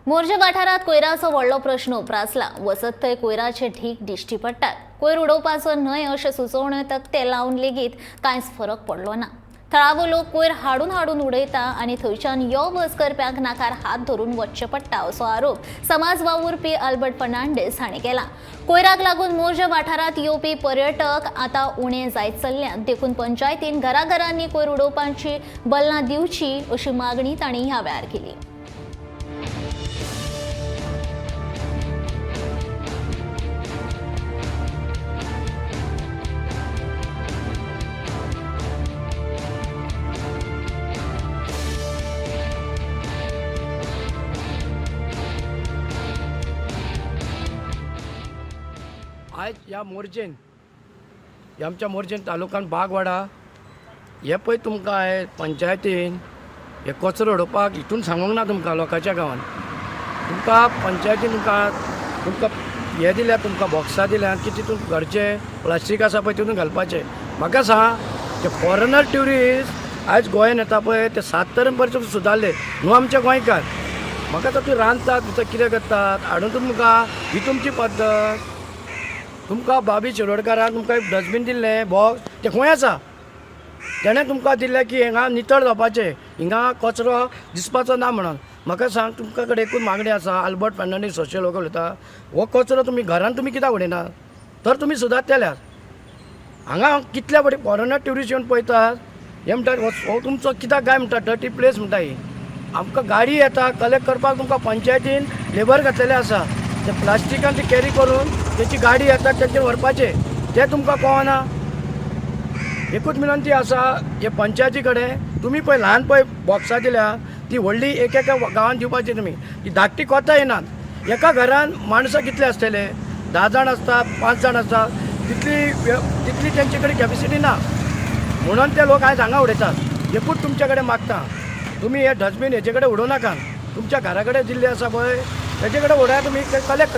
मोर्जे वाठारात कोयराचो व्हडलो प्रश्न उप्रासला। वसत थंय कोयराचे ढीग दिश्टी पडटात। कोयर उडोवपाचो न्हय अशें सुचोवण्यो तक्ते लावन लेगीत कांयच फरक पडलो ना। थळावो लोक कोयर हाडून उडयता आनी थंयच्यान यो वच करप्यांक नाकार हात धरून वचचें पडटा असो आरोप समाज वावुरपी आल्बर्ट फर्नांडीस हांणी केला। कोयराक लागून मोर्जे वाठारांत येवपी पर्यटक आतां उणे जायत चल्ल्यात। देखून पंचायतीन घराघरांनी कोयर उडोवपाची बल्लां दिवची अशी मागणी तांणी ह्या वेळार केली। आज ह्या मोर्जेन आमच्या मोर्जेन तालुक्यात बागवाडा हे पळय तुमकां आहे पंचायतीन हे कचरो उडोवपाक हितून सांगूंक ना तुमकां लोकांच्या गांवांत। तुमकां पंचायतीन तुमकां हे दिल्या, तुमकां बॉक्सां दिल्या की तितून घरचे प्लास्टीक आसा पळय तितून घालपाचें। म्हाका सांग ते फॉरेनर ट्युरिस्ट आयज गोंयांत येता पळय ते 7 तरेन सुदारले न्हू आमचे गोंयकार। म्हाका तर तूं रांदतात भितर कितें करतात हाडून तुमकां ही तुमची पद्दत। तुमकां बाबी शिरोडकारान तुमकां एक डस्टबीन दिल्लें बॉक्स तें खंय आसा? तेणें तुमकां दिल्लें की हिंगा नितळ जावपाचें, हिंगा कचरो दिसपाचो ना म्हणून। म्हाका सांग तुमकां कडेन एकूच मागणी आसा, आल्बर्ट फर्नांडीस सोशल वर्कर उलयता, हो कचरो तुमी घरान तुमी कित्याक उडयना? तर तुमी सुदारतल्यात। हांगा कितल्या बरें फॉरेनर ट्युरिस्ट येवन पळयतात, हे म्हणटात हो तुमचो कित्याक काय म्हणटा डर्टी प्लेस म्हणटा ही। आमकां गाडी येता कलेक्ट करपाक तुमकां पंचायतीन लेबर घातलेले आसा, ते प्लास्टिकान ती कॅरी करून त्याची गाडी येतात त्यांचे व्हरपाचे, ते तुमकां कळना। एकूच विनंती आसा हे पंचायती कडेन, तुमी पळय ल्हान पळय बॉक्सां दिल्या ती व्हडली एक गांवांत दिवपाची तुमी, ती धाकटी कोतां येनात। एका घरान माणसां कितले आसतले? 10 जाण आसता, 5 जाण आसता, तितली तेंचे कडेन कॅपेसिटी ना म्हणून ते लोक आयज हांगा उडयतात। एकूच तुमचे कडेन मागता, तुमी हे डस्टबीन हेचे कडेन उडोवं नाका। तुमच्या घरा कडेन दिल्ले आसा पळय तेजे कडेन उडया, तुमी कलेक्ट